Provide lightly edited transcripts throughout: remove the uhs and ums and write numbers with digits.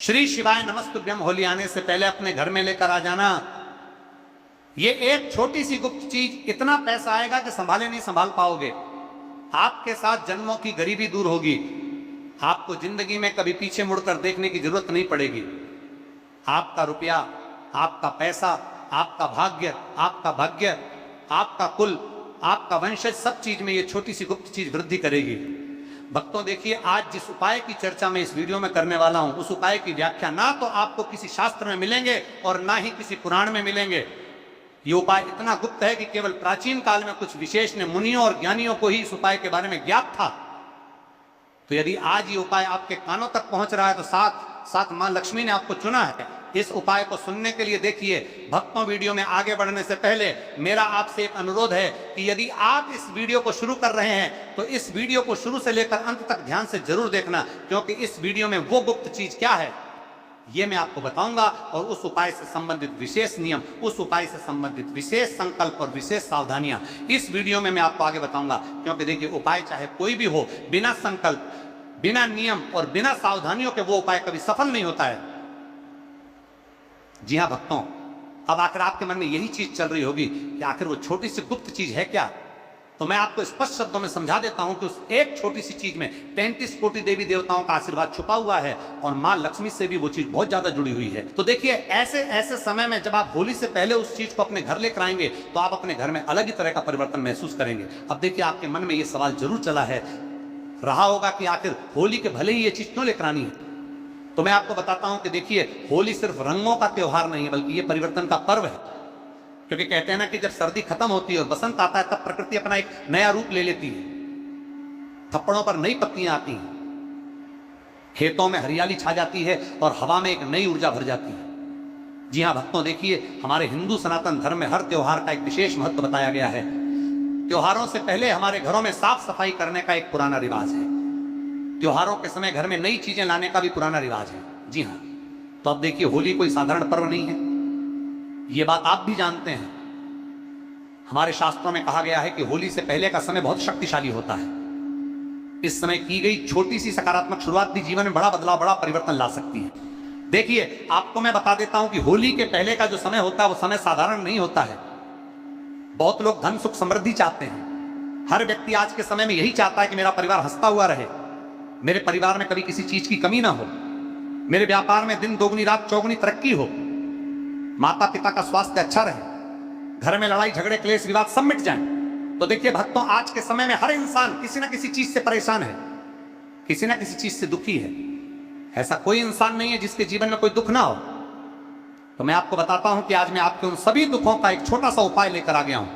श्री शिवाय नमस्तुभ्यम होली आने से पहले अपने घर में लेकर आ जाना। ये एक छोटी सी गुप्त चीज, इतना पैसा आएगा कि संभाले नहीं संभाल पाओगे। आपके साथ जन्मों की गरीबी दूर होगी। आपको जिंदगी में कभी पीछे मुड़कर देखने की जरूरत नहीं पड़ेगी। आपका रुपया, आपका पैसा, आपका भाग्य, आपका भाग्य, आपका कुल, आपका वंशज, सब चीज में ये छोटी सी गुप्त चीज वृद्धि करेगी। भक्तों देखिए, आज जिस उपाय की चर्चा मैं इस वीडियो में करने वाला हूं, उस उपाय की व्याख्या ना तो आपको किसी शास्त्र में मिलेंगे और ना ही किसी पुराण में मिलेंगे। ये उपाय इतना गुप्त है कि केवल प्राचीन काल में कुछ विशेष ने मुनियों और ज्ञानियों को ही इस उपाय के बारे में ज्ञात था। तो यदि आज ये उपाय आपके कानों तक पहुंच रहा है तो साथ साथ मां लक्ष्मी ने आपको चुना है इस उपाय को सुनने के लिए। देखिए भक्तों, वीडियो में आगे बढ़ने से पहले मेरा आपसे एक अनुरोध है कि यदि आप इस वीडियो को शुरू कर रहे हैं तो इस वीडियो को शुरू से लेकर अंत तक ध्यान से जरूर देखना, क्योंकि इस वीडियो में वो गुप्त चीज क्या है ये मैं आपको बताऊंगा, और उस उपाय से संबंधित विशेष नियम, उस उपाय से संबंधित विशेष संकल्प और विशेष सावधानियां इस वीडियो में मैं आपको आगे बताऊंगा। क्योंकि देखिए, उपाय चाहे कोई भी हो, बिना संकल्प, बिना नियम और बिना सावधानियों के वो उपाय कभी सफल नहीं होता है। जी हाँ भक्तों, अब आखिर आपके मन में यही चीज चल रही होगी कि आखिर वो छोटी सी गुप्त चीज है क्या। तो मैं आपको स्पष्ट शब्दों में समझा देता हूं कि उस एक छोटी सी चीज में 33 कोटि देवी देवताओं का आशीर्वाद छुपा हुआ है, और मां लक्ष्मी से भी वो चीज बहुत ज्यादा जुड़ी हुई है। तो देखिए, ऐसे ऐसे समय में जब आप होली से पहले उस चीज को अपने घर लेकर आएंगे तो आप अपने घर में अलग ही तरह का परिवर्तन महसूस करेंगे। अब देखिए, आपके मन में ये सवाल जरूर चला है रहा होगा कि आखिर होली के भले ही ये चीज क्यों लेकर आनी है। तो मैं आपको बताता हूं कि देखिए, होली सिर्फ रंगों का त्योहार नहीं है, बल्कि ये परिवर्तन का पर्व है। क्योंकि कहते हैं ना कि जब सर्दी खत्म होती है और बसंत आता है, तब प्रकृति अपना एक नया रूप ले लेती है। थप्पड़ों पर नई पत्तियां आती हैं, खेतों में हरियाली छा जाती है और हवा में एक नई ऊर्जा भर जाती है। जी हां भक्तों, देखिए, हमारे हिंदू सनातन धर्म में हर त्योहार का एक विशेष महत्व बताया गया है। त्योहारों से पहले हमारे घरों में साफ सफाई करने का एक पुराना रिवाज है। त्योहारों के समय घर में नई चीजें लाने का भी पुराना रिवाज है। जी हाँ, तो अब देखिए, होली कोई साधारण पर्व नहीं है, ये बात आप भी जानते हैं। हमारे शास्त्रों में कहा गया है कि होली से पहले का समय बहुत शक्तिशाली होता है। इस समय की गई छोटी सी सकारात्मक शुरुआत भी जीवन में बड़ा बदलाव, बड़ा परिवर्तन ला सकती है। देखिए, आपको मैं बता देता हूं कि होली के पहले का जो समय होता है वो समय साधारण नहीं होता है। बहुत लोग धन सुख समृद्धि चाहते हैं। हर व्यक्ति आज के समय में यही चाहता है कि मेरा परिवार हंसता हुआ रहे, मेरे परिवार में कभी किसी चीज की कमी ना हो, मेरे व्यापार में दिन दोगुनी रात चौगुनी तरक्की हो, माता पिता का स्वास्थ्य अच्छा रहे, घर में लड़ाई झगड़े क्लेश विवाद सब मिट जाएं। तो देखिए भक्तों, आज के समय में हर इंसान किसी ना किसी चीज से परेशान है, किसी ना किसी चीज से दुखी है। ऐसा कोई इंसान नहीं है जिसके जीवन में कोई दुख ना हो। तो मैं आपको बताता हूं कि आज मैं आपके उन सभी दुखों का एक छोटा सा उपाय लेकर आ गया हूं,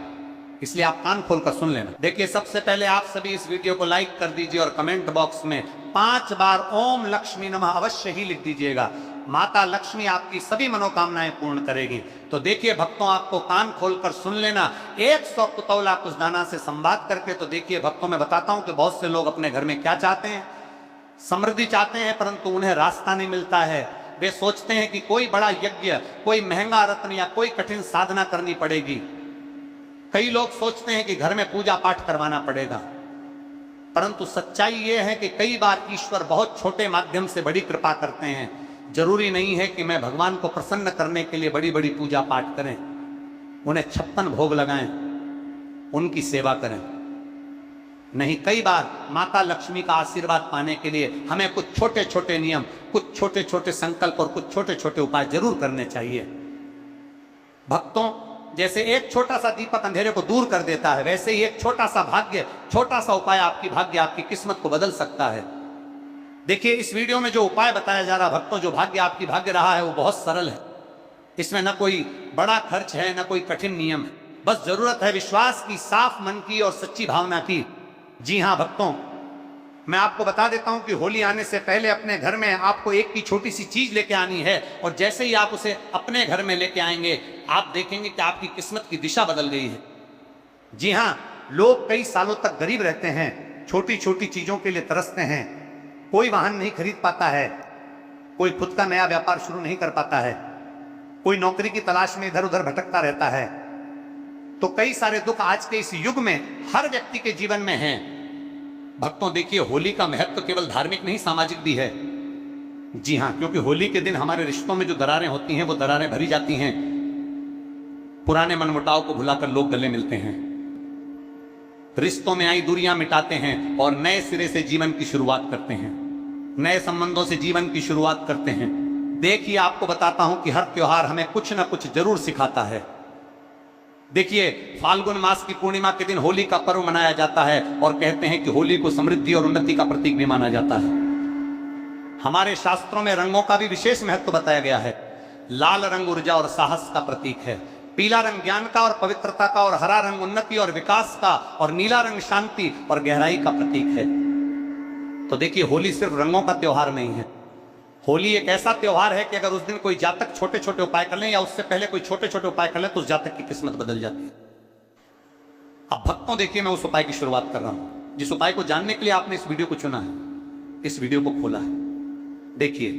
इसलिए आप कान खोलकर सुन लेना। देखिए, सबसे पहले आप सभी इस वीडियो को लाइक कर दीजिए और कमेंट बॉक्स में 5 बार ओम लक्ष्मी नमः अवश्य ही लिख दीजिएगा। माता लक्ष्मी आपकी सभी मनोकामनाएं पूर्ण करेगी। तो देखिए भक्तों, आपको कान खोलकर सुन लेना। 100 कुतौला कुछ दाना से संवाद करके। तो देखिए भक्तों, मैं बताता हूं कि बहुत से लोग अपने घर में क्या चाहते हैं, समृद्धि चाहते हैं, परंतु उन्हें रास्ता नहीं मिलता है। वे सोचते हैं कि कोई बड़ा यज्ञ, कोई महंगा रत्न या कोई कठिन साधना करनी पड़ेगी। कई लोग सोचते हैं कि घर में पूजा पाठ करवाना पड़ेगा, परंतु सच्चाई यह है कि कई बार ईश्वर बहुत छोटे माध्यम से बड़ी कृपा करते हैं। जरूरी नहीं है कि मैं भगवान को प्रसन्न करने के लिए बड़ी बड़ी पूजा पाठ करें, उन्हें 56 भोग लगाएं, उनकी सेवा करें। नहीं, कई बार माता लक्ष्मी का आशीर्वाद पाने के लिए हमें कुछ छोटे छोटे नियम, कुछ छोटे छोटे संकल्प और कुछ छोटे छोटे उपाय जरूर करने चाहिए। भक्तों, जैसे एक छोटा सा दीपक अंधेरे को दूर कर देता है, वैसे ही एक छोटा सा भाग्य, छोटा सा उपाय आपकी भाग्य, आपकी किस्मत को बदल सकता है। देखिए, इस वीडियो में जो उपाय बताया जा रहा है भक्तों, जो भाग्य आपकी भाग्य रहा है वो बहुत सरल है। इसमें न कोई बड़ा खर्च है, न कोई कठिन नियम है। बस जरूरत है विश्वास की, साफ मन की और सच्ची भावना की। जी हाँ भक्तों, मैं आपको बता देता हूं कि होली आने से पहले अपने घर में आपको एक की छोटी सी चीज लेके आनी है, और जैसे ही आप उसे अपने घर में लेके आएंगे, आप देखेंगे कि आपकी किस्मत की दिशा बदल गई है। जी हाँ, लोग कई सालों तक गरीब रहते हैं, छोटी छोटी चीजों के लिए तरसते हैं। कोई वाहन नहीं खरीद पाता है, कोई खुद का नया व्यापार शुरू नहीं कर पाता है, कोई नौकरी की तलाश में इधर उधर भटकता रहता है। तो कई सारे दुख आज के इस युग में हर व्यक्ति के जीवन में हैं। भक्तों देखिए, होली का महत्व केवल धार्मिक नहीं, सामाजिक भी है। जी हाँ, क्योंकि होली के दिन हमारे रिश्तों में जो दरारें होती हैं वो दरारें भरी जाती हैं। पुराने मनमुटाव को भुलाकर लोग गले मिलते हैं, रिश्तों में आई दूरियां मिटाते हैं और नए सिरे से जीवन की शुरुआत करते हैं, नए संबंधों से जीवन की शुरुआत करते हैं। देखिए, आपको बताता हूं कि हर त्योहार हमें कुछ ना कुछ जरूर सिखाता है। देखिए, फाल्गुन मास की पूर्णिमा के दिन होली का पर्व मनाया जाता है और कहते हैं कि होली को समृद्धि और उन्नति का प्रतीक भी माना जाता है। हमारे शास्त्रों में रंगों का भी विशेष महत्व बताया गया है। लाल रंग ऊर्जा और साहस का प्रतीक है, पीला रंग ज्ञान का और पवित्रता का, और हरा रंग उन्नति और विकास का, और नीला रंग शांति और गहराई का प्रतीक है। तो देखिए, होली सिर्फ रंगों का त्योहार नहीं है। होली एक ऐसा त्योहार है कि अगर उस दिन कोई जातक छोटे छोटे उपाय कर ले या उससे पहले कोई छोटे छोटे उपाय कर ले तो उस जातक की किस्मत बदल जाती है। अब भक्तों, देखिए, मैं उस उपाय की शुरुआत कर रहा हूं जिस उपाय को जानने के लिए आपने इस वीडियो को चुना है, इस वीडियो को खोला है। देखिए,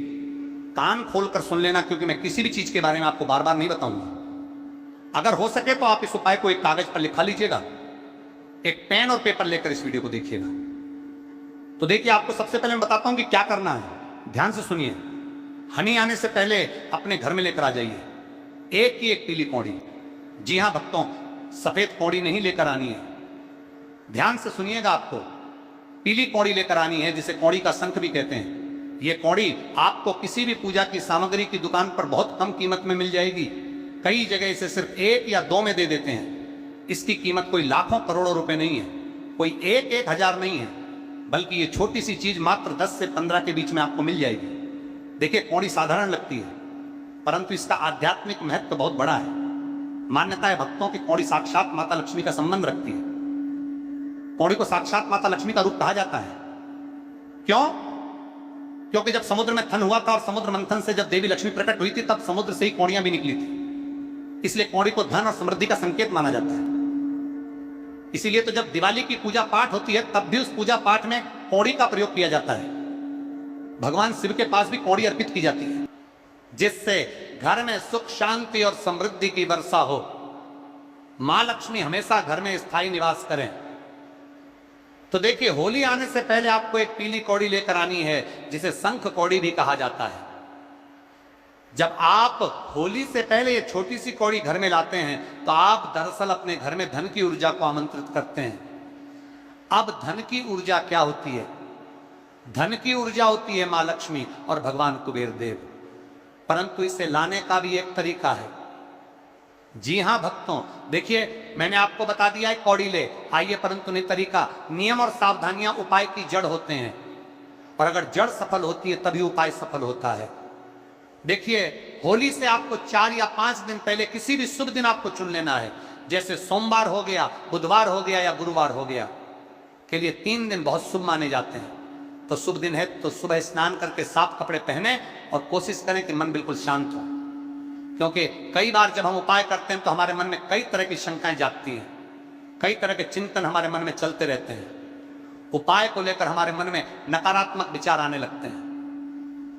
कान खोलकर सुन लेना, क्योंकि मैं किसी भी चीज के बारे में आपको बार बार नहीं बताऊंगा। अगर हो सके तो आप इस उपाय को एक कागज पर लिखा लीजिएगा, एक पेन और पेपर लेकर इस वीडियो को देखिएगा। तो देखिए, आपको सबसे पहले मैं बताता हूं कि क्या करना है। ध्यान से सुनिए। हनी आने से पहले अपने घर में लेकर आ जाइए एक ही एक पीली कौड़ी। जी हां भक्तों, सफेद कौड़ी नहीं लेकर आनी है। ध्यान से सुनिएगा, आपको पीली कौड़ी लेकर आनी है, जिसे कौड़ी का शंख भी कहते हैं। यह कौड़ी आपको किसी भी पूजा की सामग्री की दुकान पर बहुत कम कीमत में मिल जाएगी। कई जगह इसे सिर्फ 1 या 2 में दे देते हैं। इसकी कीमत कोई लाखों करोड़ों रुपए नहीं है, कोई 1-1 हजार नहीं है, बल्कि ये छोटी सी चीज मात्र 10 से 15 के बीच में आपको मिल जाएगी। देखिए, कौड़ी साधारण लगती है, परंतु इसका आध्यात्मिक महत्व बहुत बड़ा है। मान्यता है भक्तों की कौड़ी साक्षात माता लक्ष्मी का संबंध रखती है। कौड़ी को साक्षात माता लक्ष्मी का रूप कहा जाता है। क्यों? क्योंकि जब समुद्र में थन हुआ था और समुद्र मंथन से जब देवी लक्ष्मी प्रकट हुई थी, तब समुद्र से ही कौड़ियां भी निकली थी। इसलिए कौड़ी को धन और समृद्धि का संकेत माना जाता है। इसीलिए तो जब दिवाली की पूजा पाठ होती है, तब भी उस पूजा पाठ में कौड़ी का प्रयोग किया जाता है। भगवान शिव के पास भी कौड़ी अर्पित की जाती है, जिससे घर में सुख शांति और समृद्धि की वर्षा हो। मां लक्ष्मी हमेशा घर में स्थायी निवास करें। तो देखिए, होली आने से पहले आपको एक पीली कौड़ी लेकर आनी है, जिसे शंख कौड़ी भी कहा जाता है। जब आप होली से पहले ये छोटी सी कौड़ी घर में लाते हैं, तो आप दरअसल अपने घर में धन की ऊर्जा को आमंत्रित करते हैं। अब धन की ऊर्जा क्या होती है? धन की ऊर्जा होती है मां लक्ष्मी और भगवान कुबेर देव, परंतु इसे लाने का भी एक तरीका है। जी हां भक्तों, देखिए, मैंने आपको बता दिया है कौड़ी ले आइए, परंतु नहीं तरीका। नियम और सावधानियां उपाय की जड़ होते हैं, और अगर जड़ सफल होती है तभी उपाय सफल होता है। देखिए, होली से आपको 4 या 5 दिन पहले किसी भी शुभ दिन आपको चुन लेना है। जैसे सोमवार हो गया, बुधवार हो गया या गुरुवार हो गया, के लिए 3 दिन बहुत शुभ माने जाते हैं। तो शुभ दिन है तो सुबह स्नान करके साफ कपड़े पहने और कोशिश करें कि मन बिल्कुल शांत हो, क्योंकि कई बार जब हम उपाय करते हैं तो हमारे मन में कई तरह की शंकाएं जागती हैं, कई तरह के चिंतन हमारे मन में चलते रहते हैं। उपाय को लेकर हमारे मन में नकारात्मक विचार आने लगते हैं,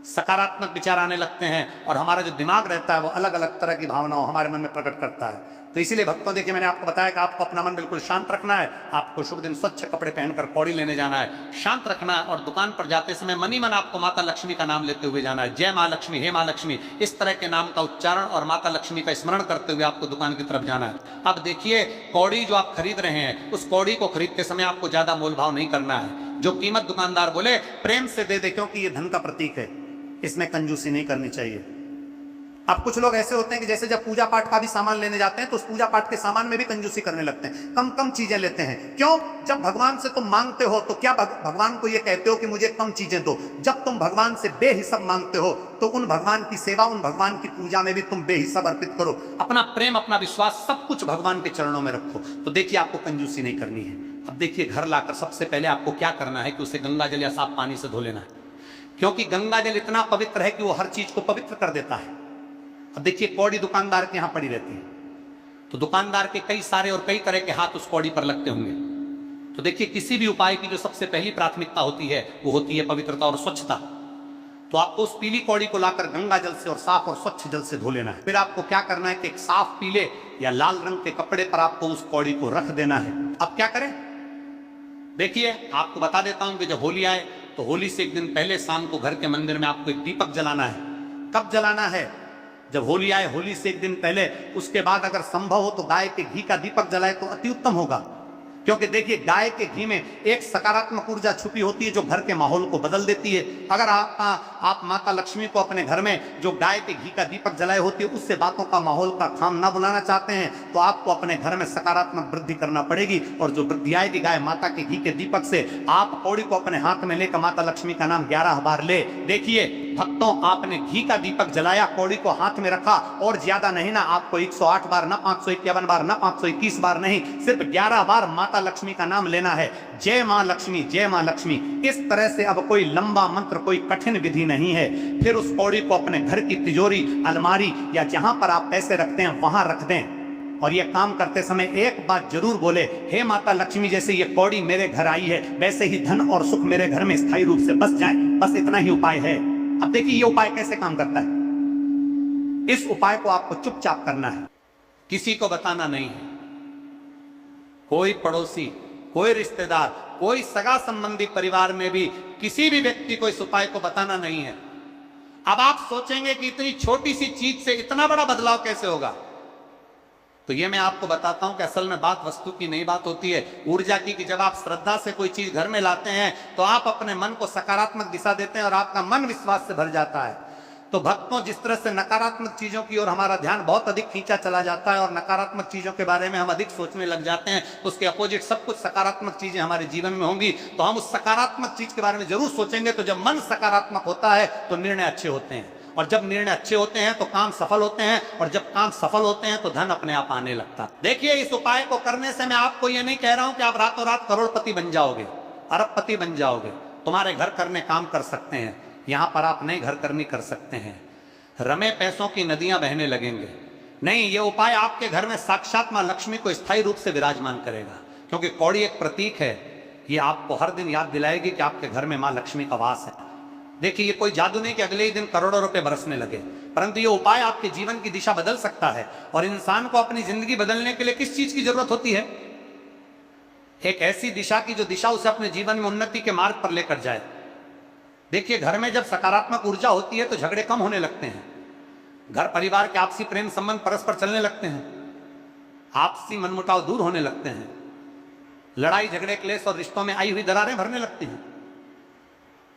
सकारात्मक विचार आने लगते हैं, और हमारा जो दिमाग रहता है वो अलग अलग तरह की भावनाओं हमारे मन में प्रकट करता है। तो इसीलिए भक्तों, देखिए, मैंने आपको बताया कि आपको अपना मन बिल्कुल शांत रखना है। आपको शुभ दिन स्वच्छ कपड़े पहनकर कौड़ी लेने जाना है, शांत रखना है, और दुकान पर जाते समय मन ही मन आपको माता लक्ष्मी का नाम लेते हुए जाना है। जय मां लक्ष्मी, हे मां लक्ष्मी, इस तरह के नाम का उच्चारण और माता लक्ष्मी का स्मरण करते हुए आपको दुकान की तरफ जाना है। अब देखिए, कौड़ी जो आप खरीद रहे हैं, उस कौड़ी को खरीदते समय आपको ज्यादा मोल भाव नहीं करना है। जो कीमत दुकानदार बोले प्रेम से दे दे, क्योंकि ये धन का प्रतीक है, इसमें कंजूसी नहीं करनी चाहिए। अब कुछ लोग ऐसे होते हैं कि जैसे जब पूजा पाठ का भी सामान लेने जाते हैं तो उस पूजा पाठ के सामान में भी कंजूसी करने लगते हैं, कम कम चीजें लेते हैं। क्यों? जब भगवान से तुम मांगते हो तो क्या भगवान को ये कहते हो कि मुझे कम चीजें दो? जब तुम भगवान से बेहिसाब मांगते हो तो उन भगवान की सेवा, उन भगवान की पूजा में भी तुम बेहिसाब अर्पित करो। अपना प्रेम, अपना विश्वास, सब कुछ भगवान के चरणों में रखो। तो देखिए, आपको कंजूसी नहीं करनी है। अब देखिए, घर लाकर सबसे पहले आपको क्या करना है कि उसे गंगा जल या साफ पानी से धो लेना है, क्योंकि गंगा जल इतना पवित्र है कि वो हर चीज को पवित्र कर देता है। अब देखिए, कौड़ी दुकानदार के यहां पड़ी रहती है, तो दुकानदार के कई सारे और कई तरह के हाथ उस कौड़ी पर लगते होंगे। तो देखिए, किसी भी उपाय की जो सबसे पहली प्राथमिकता होती है वो होती है पवित्रता और स्वच्छता। तो आपको उस पीली कौड़ी को लाकर गंगा जल से और साफ और स्वच्छ जल से धो लेना है। फिर आपको क्या करना है कि एक साफ पीले या लाल रंग के कपड़े पर आपको उस कौड़ी को रख देना है। अब क्या करें? देखिए, आपको बता देता हूं कि जब होली आए तो होली से एक दिन पहले शाम को घर के मंदिर में आपको एक दीपक जलाना है। कब जलाना है? जब होली आए, होली से एक दिन पहले। उसके बाद अगर संभव हो तो गाय के घी का दीपक जलाए तो अति उत्तम होगा, क्योंकि देखिए गाय के घी में एक सकारात्मक ऊर्जा छुपी होती है जो घर के माहौल को बदल देती है। अगर आप माता लक्ष्मी को अपने घर में जो गाय के घी का दीपक जलाए होती है उससे बातों का माहौल का खाम ना बुलाना चाहते हैं तो आपको अपने घर में सकारात्मक वृद्धि करना पड़ेगी। और जो वृद्धि आएगी गाय माता के घी के दीपक से, आप कौड़ी को अपने हाथ में लेकर माता लक्ष्मी का नाम 11 बार ले। देखिए भक्तों, आपने घी का दीपक जलाया, कौड़ी को हाथ में रखा, और ज्यादा नहीं ना, आपको 108 बार ना 551 बार ना 521 बार नहीं, सिर्फ 11 बार माता लक्ष्मी का नाम लेना है। जय मां लक्ष्मी, जय मां लक्ष्मी। इस तरह से अब कोई लंबा मंत्र, कोई कठिन विधि नहीं है। फिर उस कौड़ी को अपने घर की तिजोरी, अलमारी या जहां पर आप पैसे रखते हैं वहां रख दें। और ये काम करते समय एक बात जरूर बोले, हे माता लक्ष्मी, जैसे ये कौड़ी मेरे घर आई है वैसे ही धन और सुख मेरे घर में स्थायी रूप से बस जाए। बस इतना ही उपाय है। अब देखिए ये उपाय कैसे काम करता है। इस उपाय को आपको चुपचाप करना है, किसी को बताना नहीं है। कोई पड़ोसी, कोई रिश्तेदार, कोई सगा संबंधी परिवार में भी किसी भी व्यक्ति को इस उपाय को बताना नहीं है। अब आप सोचेंगे कि इतनी छोटी सी चीज से इतना बड़ा बदलाव कैसे होगा, तो ये मैं आपको बताता हूं कि असल में बात वस्तु की नहीं, बात होती है ऊर्जा की। कि जब आप श्रद्धा से कोई चीज घर में लाते हैं तो आप अपने मन को सकारात्मक दिशा देते हैं और आपका मन विश्वास से भर जाता है। तो भक्तों, जिस तरह से नकारात्मक चीजों की ओर हमारा ध्यान बहुत अधिक खींचा चला जाता है और नकारात्मक चीजों के बारे में हम अधिक सोचने लग जाते हैं, तो उसके अपोजिट सब कुछ सकारात्मक चीजें हमारे जीवन में होंगी। तो हम उस सकारात्मक चीज के बारे में जरूर सोचेंगे। तो जब मन सकारात्मक होता है तो निर्णय अच्छे होते हैं, और जब निर्णय अच्छे होते हैं तो काम सफल होते हैं, और जब काम सफल होते हैं तो धन अपने आप आने लगता है। देखिए इस उपाय को करने से मैं आपको ये नहीं कह रहा हूं कि आप रातों रात करोड़पति बन जाओगे, अरबपति बन जाओगे। तुम्हारे घर करने काम कर सकते हैं, यहां पर आप नए घर करनी कर सकते हैं। रमे पैसों की नदियां बहने लगेंगे। नहीं, ये उपाय आपके घर में साक्षात मां लक्ष्मी को स्थायी रूप से विराजमान करेगा, क्योंकि कौड़ी एक प्रतीक है। ये आपको हर दिन याद दिलाएगी कि आपके घर में मां लक्ष्मी का वास है। देखिए ये कोई जादू नहीं कि अगले ही दिन करोड़ों रुपए बरसने लगे, परंतु ये उपाय आपके जीवन की दिशा बदल सकता है। और इंसान को अपनी जिंदगी बदलने के लिए किस चीज की जरूरत होती है? एक ऐसी दिशा की जो दिशा उसे अपने जीवन में उन्नति के मार्ग पर लेकर जाए। देखिए घर में जब सकारात्मक ऊर्जा होती है तो झगड़े कम होने लगते हैं, घर परिवार के आपसी प्रेम संबंध परस्पर चलने लगते हैं, आपसी मनमुटाव दूर होने लगते हैं, लड़ाई झगड़े क्लेश और रिश्तों में आई हुई दरारें भरने लगती हैं।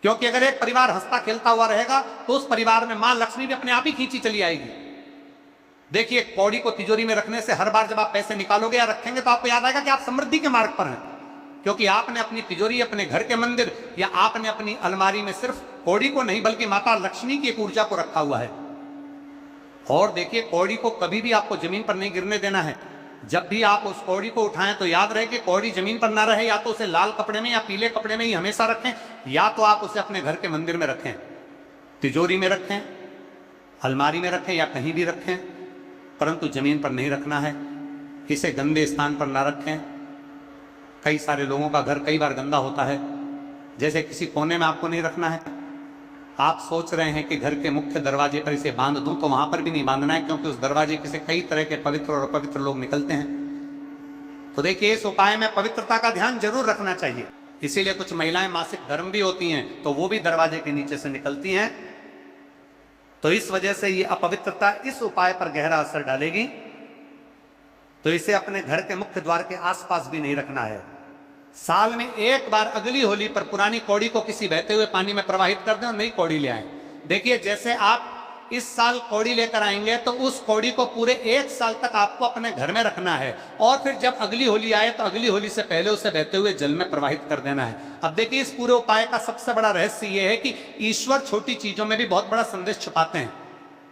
क्योंकि अगर एक परिवार हंसता खेलता हुआ रहेगा तो उस परिवार में मां लक्ष्मी भी अपने आप ही खींची चली आएगी। देखिए कौड़ी को तिजोरी में रखने से हर बार जब आप पैसे निकालोगे या रखेंगे तो आपको याद आएगा कि आप समृद्धि के मार्ग पर हैं, क्योंकि आपने अपनी तिजोरी, अपने घर के मंदिर या आपने अपनी अलमारी में सिर्फ कौड़ी को नहीं बल्कि माता लक्ष्मी की एक ऊर्जा को रखा हुआ है। और देखिए कौड़ी को कभी भी आपको जमीन पर नहीं गिरने देना है। जब भी आप उस कौड़ी को उठाएं तो याद रहे कि कौड़ी जमीन पर ना रहे, या तो उसे लाल कपड़े में या पीले कपड़े में ही हमेशा रखें, या तो आप उसे अपने घर के मंदिर में रखें, तिजोरी में रखें, अलमारी में रखें या कहीं भी रखें, परंतु जमीन पर नहीं रखना है। किसी गंदे स्थान पर ना रखें। कई सारे लोगों का घर कई बार गंदा होता है, जैसे किसी कोने में आपको नहीं रखना है। आप सोच रहे हैं कि घर के मुख्य दरवाजे पर इसे बांध दूं, तो वहां पर भी नहीं बांधना है, क्योंकि उस दरवाजे से कई तरह के पवित्र और अपवित्र लोग निकलते हैं। तो देखिए इस उपाय में पवित्रता का ध्यान जरूर रखना चाहिए। इसीलिए कुछ महिलाएं मासिक धर्म भी होती हैं तो वो भी दरवाजे के नीचे से निकलती हैं। तो इस वजह से ये अपवित्रता इस उपाय पर गहरा असर डालेगी। तो इसे अपने घर के मुख्य द्वार के आसपास भी नहीं रखना है। साल में एक बार अगली होली पर पुरानी कौड़ी को किसी बहते हुए पानी में प्रवाहित कर दें और नई कौड़ी ले आए। देखिए जैसे आप इस साल कौड़ी लेकर आएंगे तो उस कौड़ी को पूरे एक साल तक आपको अपने घर में रखना है, और फिर जब अगली होली आए तो अगली होली से पहले उसे बहते हुए जल में प्रवाहित कर देना है। अब देखिए इस पूरे उपाय का सबसे बड़ा रहस्य यह है कि ईश्वर छोटी चीजों में भी बहुत बड़ा संदेश छुपाते हैं।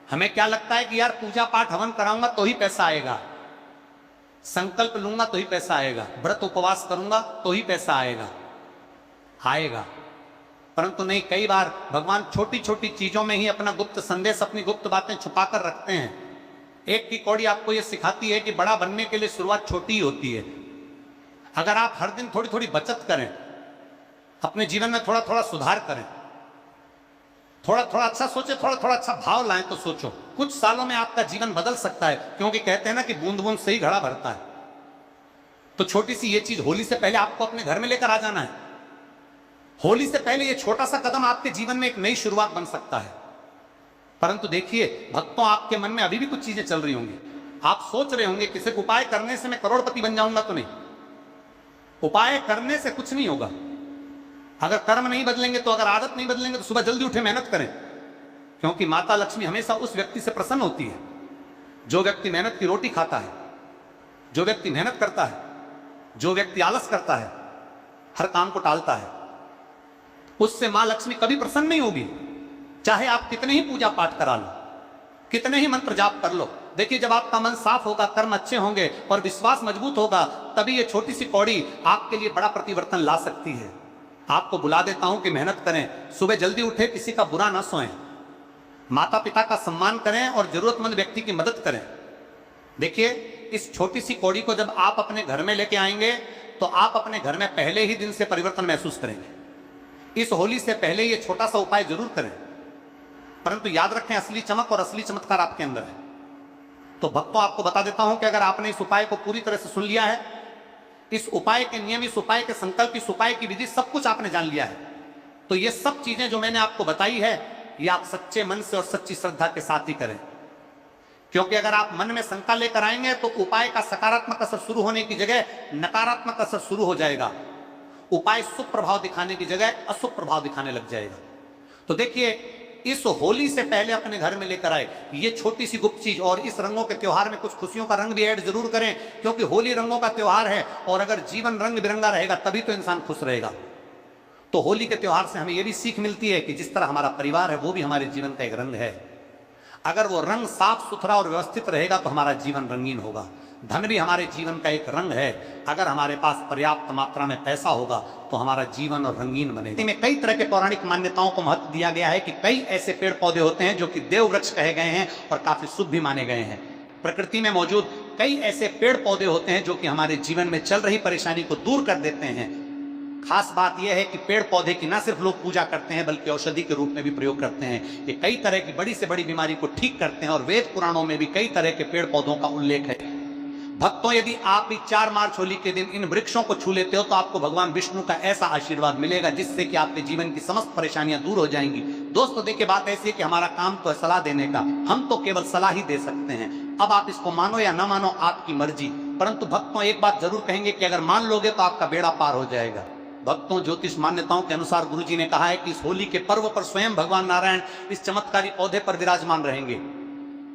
हमें क्या लगता है कि यार पूजा पाठ हवन कराऊंगा तो ही पैसा आएगा, संकल्प लूंगा तो ही पैसा आएगा, व्रत उपवास करूंगा तो ही पैसा आएगा। परंतु नहीं, कई बार भगवान छोटी छोटी चीजों में ही अपना गुप्त संदेश, अपनी गुप्त बातें छुपा कर रखते हैं। एक की कौड़ी आपको यह सिखाती है कि बड़ा बनने के लिए शुरुआत छोटी ही होती है। अगर आप हर दिन थोड़ी थोड़ी बचत करें, अपने जीवन में थोड़ा थोड़ा सुधार करें, थोड़ा थोड़ा अच्छा सोचे, थोड़ा थोड़ा अच्छा भाव लाएं, तो सोचो कुछ सालों में आपका जीवन बदल सकता है। क्योंकि कहते हैं ना कि बूंद बूंद से ही घड़ा भरता है। तो छोटी सी ये चीज होली से पहले आपको अपने घर में लेकर आ जाना है। होली से पहले ये छोटा सा कदम आपके जीवन में एक नई शुरुआत बन सकता है। परंतु देखिए भक्तों, आपके मन में अभी भी कुछ चीजें चल रही होंगी। आप सोच रहे होंगे कि सिर्फ उपाय करने से मैं करोड़पति बन जाऊंगा, तो नहीं। उपाय करने से कुछ नहीं होगा। अगर कर्म नहीं बदलेंगे तो, अगर आदत नहीं बदलेंगे तो सुबह जल्दी उठे मेहनत करें, क्योंकि माता लक्ष्मी हमेशा उस व्यक्ति से प्रसन्न होती है जो व्यक्ति मेहनत की रोटी खाता है, जो व्यक्ति मेहनत करता है, जो व्यक्ति आलस करता है, हर काम को टालता है, उससे मां लक्ष्मी कभी प्रसन्न नहीं होगी। चाहे आप कितने ही पूजा पाठ करा लो, कितने ही मंत्र जाप कर लो। देखिए जब आपका मन साफ होगा, कर्म अच्छे होंगे और विश्वास मजबूत होगा, तभी ये छोटी सी कौड़ी आपके लिए बड़ा परिवर्तन ला सकती है। आपको बुला देता हूं कि मेहनत करें, सुबह जल्दी उठे, किसी का बुरा ना सोएं, माता पिता का सम्मान करें और जरूरतमंद व्यक्ति की मदद करें। देखिए इस छोटी सी कौड़ी को जब आप अपने घर में लेके आएंगे तो आप अपने घर में पहले ही दिन से परिवर्तन महसूस करेंगे। इस होली से पहले ये छोटा सा उपाय जरूर करें, परंतु याद रखें असली चमक और असली चमत्कार आपके अंदर है। तो भक्तों, आपको बता देता हूं कि अगर आपने इस उपाय को पूरी तरह से सुन लिया है, इस उपाय के नियम, इस उपाय के संकल्प, इस उपाय की विधि, सब कुछ आपने जान लिया है, तो ये सब चीजें जो मैंने आपको बताई है, ये आप सच्चे मन से और सच्ची श्रद्धा के साथ ही करें। क्योंकि अगर आप मन में शंका लेकर आएंगे तो उपाय का सकारात्मक असर शुरू होने की जगह नकारात्मक असर शुरू हो जाएगा। उपाय शुभ प्रभाव दिखाने की जगह अशुभ प्रभाव दिखाने लग जाएगा। तो देखिए इस होली से पहले अपने घर में लेकर आए ये छोटी सी गुप्त चीज, और इस रंगों के त्योहार में कुछ खुशियों का रंग भी ऐड जरूर करें, क्योंकि होली रंगों का त्योहार है और अगर जीवन रंग बिरंगा रहेगा तभी तो इंसान खुश रहेगा। तो होली के त्योहार से हमें यह भी सीख मिलती है कि जिस तरह हमारा परिवार है वो भी हमारे जीवन का एक रंग है। अगर वो रंग साफ सुथरा और व्यवस्थित रहेगा तो हमारा जीवन रंगीन होगा। धन भी हमारे जीवन का एक रंग है। अगर हमारे पास पर्याप्त मात्रा में पैसा होगा तो हमारा जीवन और रंगीन बनेगा। में कई तरह के पौराणिक मान्यताओं को महत्व दिया गया है कि कई ऐसे पेड़ पौधे होते हैं जो कि देव वृक्ष कहे गए हैं और काफी शुभ भी माने गए हैं। प्रकृति में मौजूद कई ऐसे पेड़ पौधे होते हैं जो कि हमारे जीवन में चल रही परेशानी को दूर कर देते हैं। खास बात यह है कि पेड़ पौधे की न सिर्फ लोग पूजा करते हैं बल्कि औषधि के रूप में भी प्रयोग करते हैं। ये कई तरह की बड़ी से बड़ी बीमारी को ठीक करते हैं और वेद पुराणों में भी कई तरह के पेड़ पौधों का उल्लेख है। भक्तों, यदि आप भी 4 मार्च होली के दिन इन वृक्षों को छू लेते हो तो आपको भगवान विष्णु का ऐसा आशीर्वाद मिलेगा जिससे कि आपके जीवन की समस्त परेशानियां दूर हो जाएंगी। दोस्तों देखिए, बात ऐसी है कि हमारा काम तो है सलाह देने का, हम तो केवल सलाह ही दे सकते हैं। अब आप इसको मानो या ना मानो आपकी मर्जी, परंतु भक्तों एक बात जरूर कहेंगे कि अगर मान लोगे तो आपका बेड़ा पार हो जाएगा। भक्तों, ज्योतिष मान्यताओं के अनुसार गुरुजी ने कहा है कि इस होली के पर्व पर स्वयं भगवान नारायण इस चमत्कारी पौधे पर विराजमान रहेंगे,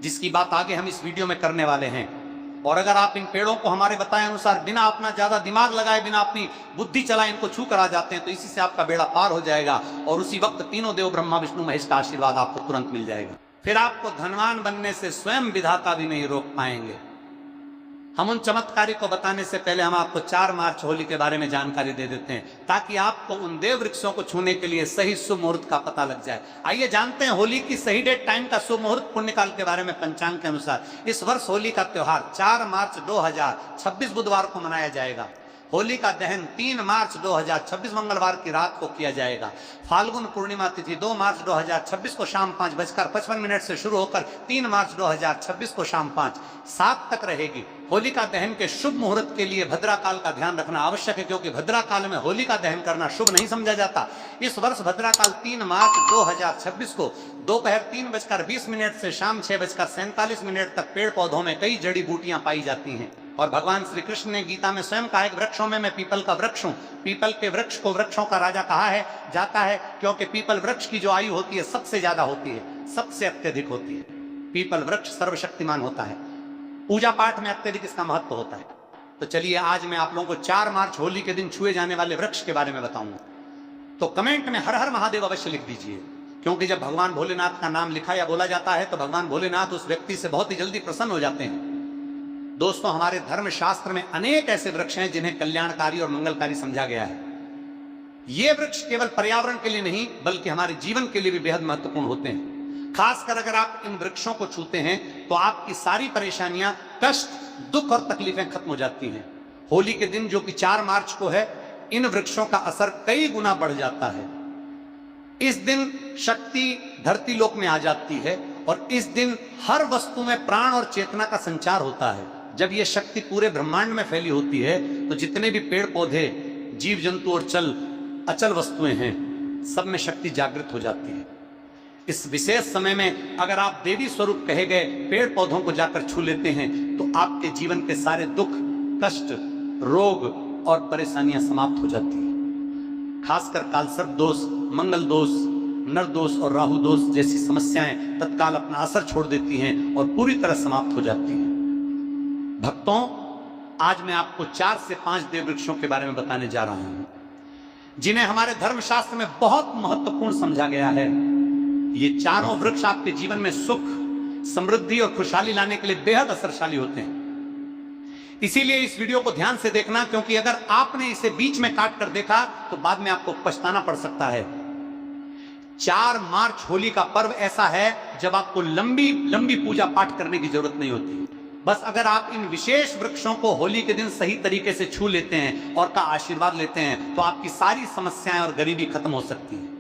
जिसकी बात आगे हम इस वीडियो में करने वाले हैं। और अगर आप इन पेड़ों को हमारे बताए अनुसार बिना अपना ज्यादा दिमाग लगाए, बिना अपनी बुद्धि चलाए इनको छू कर आ जाते हैं तो इसी से आपका बेड़ा पार हो जाएगा और उसी वक्त तीनों देव ब्रह्मा विष्णु महेश का आशीर्वाद आपको तुरंत मिल जाएगा। फिर आपको धनवान बनने से स्वयं विधाता भी नहीं रोक पाएंगे। हम उन चमत्कारी को बताने से पहले हम आपको 4 मार्च होली के बारे में जानकारी दे देते हैं ताकि आपको उन देव वृक्षों को छूने के लिए सही शुभ मुहूर्त का पता लग जाए। आइए जानते हैं होली की सही डेट, टाइम का शुभ मुहूर्त, पुण्यकाल के बारे में। पंचांग के अनुसार इस वर्ष होली का त्योहार 4 मार्च 2026 बुधवार को मनाया जाएगा। होली का दहन 3 मार्च 2026 मंगलवार की रात को किया जाएगा। फाल्गुन पूर्णिमा तिथि 2 मार्च 2026 को शाम 5:55 से शुरू होकर 3 मार्च 2026 को शाम 5:07 तक रहेगी। होली का दहन के शुभ मुहूर्त के लिए भद्रा काल का ध्यान रखना आवश्यक है, क्योंकि भद्रा काल में होली का दहन करना शुभ नहीं समझा जाता। इस वर्ष भद्रा काल 3 मार्च 2026 को दोपहर 3:20 से शाम 6:47 तक पेड़ पौधों में कई जड़ी बूटियां पाई जाती हैं। और भगवान श्री कृष्ण ने गीता में स्वयं कहा है कि वृक्षों में मैं पीपल का वृक्ष हूं। पीपल के वृक्ष को वृक्षों का राजा कहा है जाता है क्योंकि पीपल वृक्ष की जो आयु होती है सबसे ज्यादा होती है, सबसे अत्यधिक होती है। पीपल वृक्ष सर्वशक्तिमान होता है। पूजा पाठ में अत्यधिक इसका महत्व होता है। तो चलिए आज मैं आप लोगों को 4 मार्च होली के दिन छुए जाने वाले वृक्ष के बारे में बताऊंगा। तो कमेंट में हर हर महादेव अवश्य लिख दीजिए, क्योंकि जब भगवान भोलेनाथ का नाम लिखा या बोला जाता है तो भगवान भोलेनाथ उस व्यक्ति से बहुत ही जल्दी प्रसन्न हो जाते हैं। दोस्तों, हमारे धर्म शास्त्र में अनेक ऐसे वृक्ष हैं जिन्हें कल्याणकारी और मंगलकारी समझा गया है। ये वृक्ष केवल पर्यावरण के लिए नहीं बल्कि हमारे जीवन के लिए भी बेहद महत्वपूर्ण होते हैं। खासकर अगर आप इन वृक्षों को छूते हैं तो आपकी सारी परेशानियां, कष्ट, दुख और तकलीफें खत्म हो जाती हैं। होली के दिन जो कि 4 मार्च को है, इन वृक्षों का असर कई गुना बढ़ जाता है। इस दिन शक्ति धरती लोक में आ जाती है और इस दिन हर वस्तु में प्राण और चेतना का संचार होता है। जब यह शक्ति पूरे ब्रह्मांड में फैली होती है तो जितने भी पेड़ पौधे, जीव जंतु और चल अचल वस्तुएं हैं, सब में शक्ति जागृत हो जाती है। इस विशेष समय में अगर आप देवी स्वरूप कहे गए पेड़ पौधों को जाकर छू लेते हैं तो आपके जीवन के सारे दुख, कष्ट, रोग और परेशानियां समाप्त हो जाती हैं। खासकर कालसर्प दोष, मंगल दोष, नर दोष और राहु दोष जैसी समस्याएं तत्काल अपना असर छोड़ देती हैं और पूरी तरह समाप्त हो जाती हैं। भक्तों, आज मैं आपको 4 से 5 देव वृक्षों के बारे में बताने जा रहा हूं जिन्हें हमारे धर्मशास्त्र में बहुत महत्वपूर्ण समझा गया है। ये चारों वृक्ष आपके जीवन में सुख, समृद्धि और खुशहाली लाने के लिए बेहद असरशाली होते हैं। इसीलिए इस वीडियो को ध्यान से देखना, क्योंकि अगर आपने इसे बीच में काट कर देखा तो बाद में आपको पछताना पड़ सकता है। 4 मार्च होली का पर्व ऐसा है जब आपको लंबी लंबी पूजा पाठ करने की जरूरत नहीं होती। बस अगर आप इन विशेष वृक्षों को होली के दिन सही तरीके से छू लेते हैं और का आशीर्वाद लेते हैं तो आपकी सारी समस्याएं और गरीबी खत्म हो सकती है।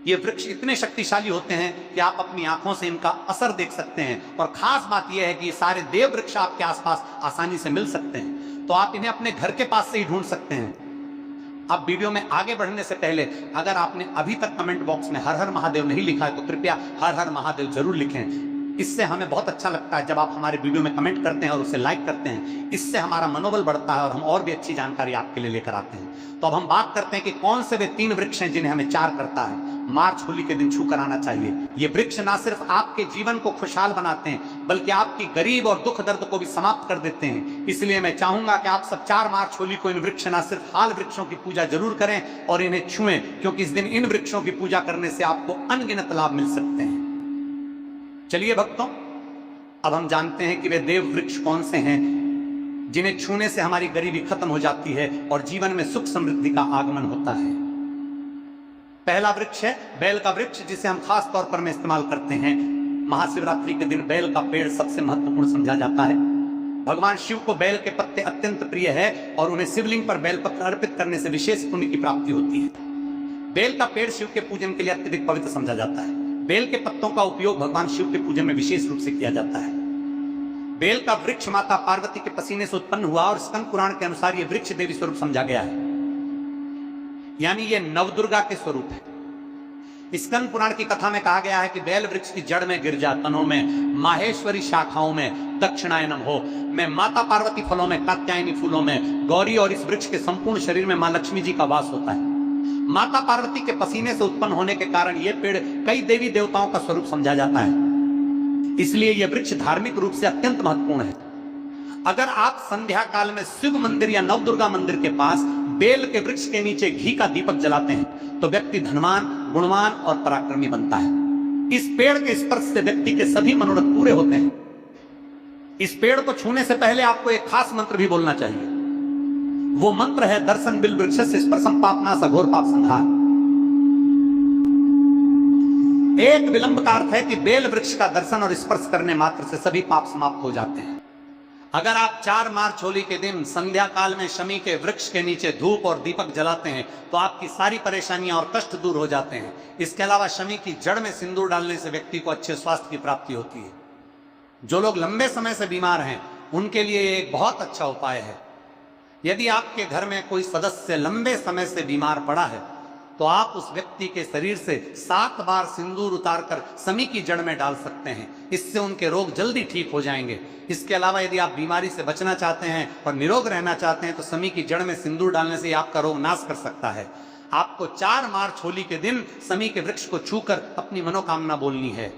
ये वृक्ष इतने शक्तिशाली होते हैं कि आप अपनी आंखों से इनका असर देख सकते हैं, और खास बात यह है कि ये सारे देव वृक्ष आपके आसपास आसानी से मिल सकते हैं, तो आप इन्हें अपने घर के पास से ही ढूंढ सकते हैं। अब वीडियो में आगे बढ़ने से पहले अगर आपने अभी तक कमेंट बॉक्स में हर हर महादेव नहीं लिखा है तो कृपया हर हर महादेव जरूर लिखें। इससे हमें बहुत अच्छा लगता है जब आप हमारे वीडियो में कमेंट करते हैं और उसे लाइक करते हैं। इससे हमारा मनोबल बढ़ता है और हम और भी अच्छी जानकारी आपके लिए लेकर आते हैं। तो अब हम बात करते हैं कि कौन से वे 3 वृक्ष हैं जिन्हें हमें 4 करता है मार्च होली के दिन छू कर आना चाहिए। ये वृक्ष ना सिर्फ आपके जीवन को खुशहाल बनाते हैं बल्कि आपकी गरीब और दुख दर्द को भी समाप्त कर देते हैं। इसलिए मैं चाहूंगा कि आप सब 4 मार्च होली को इन वृक्ष ना सिर्फ हाल वृक्षों की पूजा जरूर करें और इन्हें छुएं, क्योंकि इस दिन इन वृक्षों की पूजा करने से आपको अनगिनत लाभ मिल सकते हैं। चलिए भक्तों, अब हम जानते हैं कि वे देव वृक्ष कौन से हैं जिन्हें छूने से हमारी गरीबी खत्म हो जाती है और जीवन में सुख समृद्धि का आगमन होता है। पहला वृक्ष है बेल का वृक्ष, जिसे हम खास तौर पर में इस्तेमाल करते हैं। महाशिवरात्रि के दिन बेल का पेड़ सबसे महत्वपूर्ण समझा जाता है। भगवान शिव को बेल के पत्ते अत्यंत प्रिय है और उन्हें शिवलिंग पर बेल पत्र अर्पित करने से विशेष पुण्य की प्राप्ति होती है। बेल का पेड़ शिव के पूजन के लिए अत्यधिक पवित्र समझा जाता है। बेल के पत्तों का उपयोग भगवान शिव के पूजन में विशेष रूप से किया जाता है। बेल का वृक्ष माता पार्वती के पसीने से उत्पन्न हुआ और स्कंद पुराण के अनुसार यह वृक्ष देवी स्वरूप समझा गया है, यानी यह नवदुर्गा के स्वरूप है। स्कंद पुराण की कथा में कहा गया है कि बेल वृक्ष की जड़ में, गिरजा तनों में, माहेश्वरी शाखाओं में दक्षिणायनम हो में, माता पार्वती फलों में, कात्यायनी फूलों में, गौरी और इस वृक्ष के संपूर्ण शरीर में मां लक्ष्मी जी का वास होता है। माता पार्वती के पसीने से उत्पन्न होने के कारण यह पेड़ कई देवी देवताओं का स्वरूप समझा जाता है, इसलिए यह वृक्ष धार्मिक रूप से अत्यंत महत्वपूर्ण है। अगर आप संध्या काल में शिव मंदिर या नवदुर्गा मंदिर के पास बेल के वृक्ष के नीचे घी का दीपक जलाते हैं तो व्यक्ति धनवान, गुणवान और पराक्रमी बनता है। इस पेड़ के स्पर्श से व्यक्ति के सभी मनोरथ पूरे होते हैं। इस पेड़ को छूने से पहले आपको एक खास मंत्र भी बोलना चाहिए। वो मंत्र है दर्शन बिल वृक्ष से स्पर्शम पापनाश अघोर पाप संहार। एक विलंब का अर्थ है कि बेल वृक्ष का दर्शन और स्पर्श करने मात्र से सभी पाप समाप्त हो जाते हैं। अगर आप 4 मार्च होली के दिन संध्या काल में शमी के वृक्ष के नीचे धूप और दीपक जलाते हैं तो आपकी सारी परेशानियां और कष्ट दूर हो जाते हैं। इसके अलावा शमी की जड़ में सिंदूर डालने से व्यक्ति को अच्छे स्वास्थ्य की प्राप्ति होती है। जो लोग लंबे समय से बीमार हैं उनके लिए ये एक बहुत अच्छा उपाय है। यदि आपके घर में कोई सदस्य लंबे समय से बीमार पड़ा है तो आप उस व्यक्ति के शरीर से 7 बार सिंदूर उतारकर शमी की जड़ में डाल सकते हैं। इससे उनके रोग जल्दी ठीक हो जाएंगे। इसके अलावा यदि आप बीमारी से बचना चाहते हैं और निरोग रहना चाहते हैं तो शमी की जड़ में सिंदूर डालने से आपका रोग नाश कर सकता है। आपको 4 मार्च होली के दिन शमी के वृक्ष को छूकर अपनी मनोकामना बोलनी है।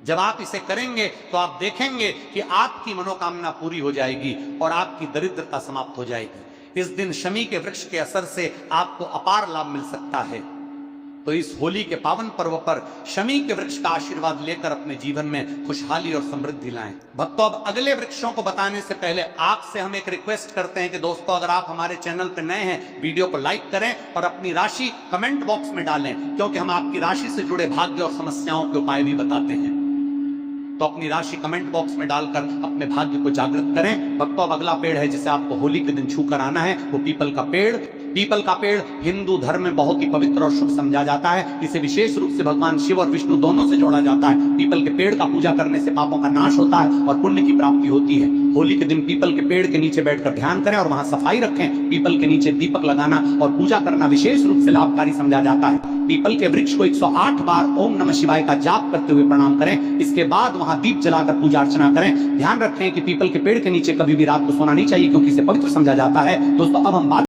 जब आप इसे करेंगे तो आप देखेंगे कि आपकी मनोकामना पूरी हो जाएगी और आपकी दरिद्रता समाप्त हो जाएगी। इस दिन शमी के वृक्ष के असर से आपको अपार लाभ मिल सकता है। तो इस होली के पावन पर्व पर शमी के वृक्ष का आशीर्वाद लेकर अपने जीवन में खुशहाली और समृद्धि लाएं। भक्तों, अब अगले वृक्षों को बताने से पहले आपसे हम एक रिक्वेस्ट करते हैं कि दोस्तों, अगर आप हमारे चैनल पर नए हैं, वीडियो को लाइक करें और अपनी राशि कमेंट बॉक्स में डालें, क्योंकि हम आपकी राशि से जुड़े भाग्य और समस्याओं के उपाय भी बताते हैं। तो अपनी राशि कमेंट बॉक्स में डालकर अपने भाग्य को जागृत करें। भक्तों, अब अगला पेड़ है जिसे आपको होली के दिन छू कर आना है, वो पीपल का पेड़। पीपल का पेड़ हिंदू धर्म में बहुत ही पवित्र और शुभ समझा जाता है। इसे विशेष रूप से भगवान शिव और विष्णु दोनों से जोड़ा जाता है। पीपल के पेड़ का पूजा करने से पापों का नाश होता है और पुण्य की प्राप्ति होती है। होली के दिन पीपल के पेड़ के नीचे बैठकर ध्यान करें और वहां सफाई रखें। पीपल के नीचे दीपक लगाना और पूजा करना विशेष रूप से लाभकारी समझा जाता है। पीपल के वृक्ष को 108 बार ओम नमः शिवाय का जाप करते हुए प्रणाम करें। इसके बाद वहां दीप जलाकर पूजा अर्चना करें। ध्यान रखें कि पीपल के पेड़ के नीचे कभी भी रात को सोना नहीं चाहिए, क्योंकि इसे पवित्र समझा जाता है। दोस्तों, अब हम बात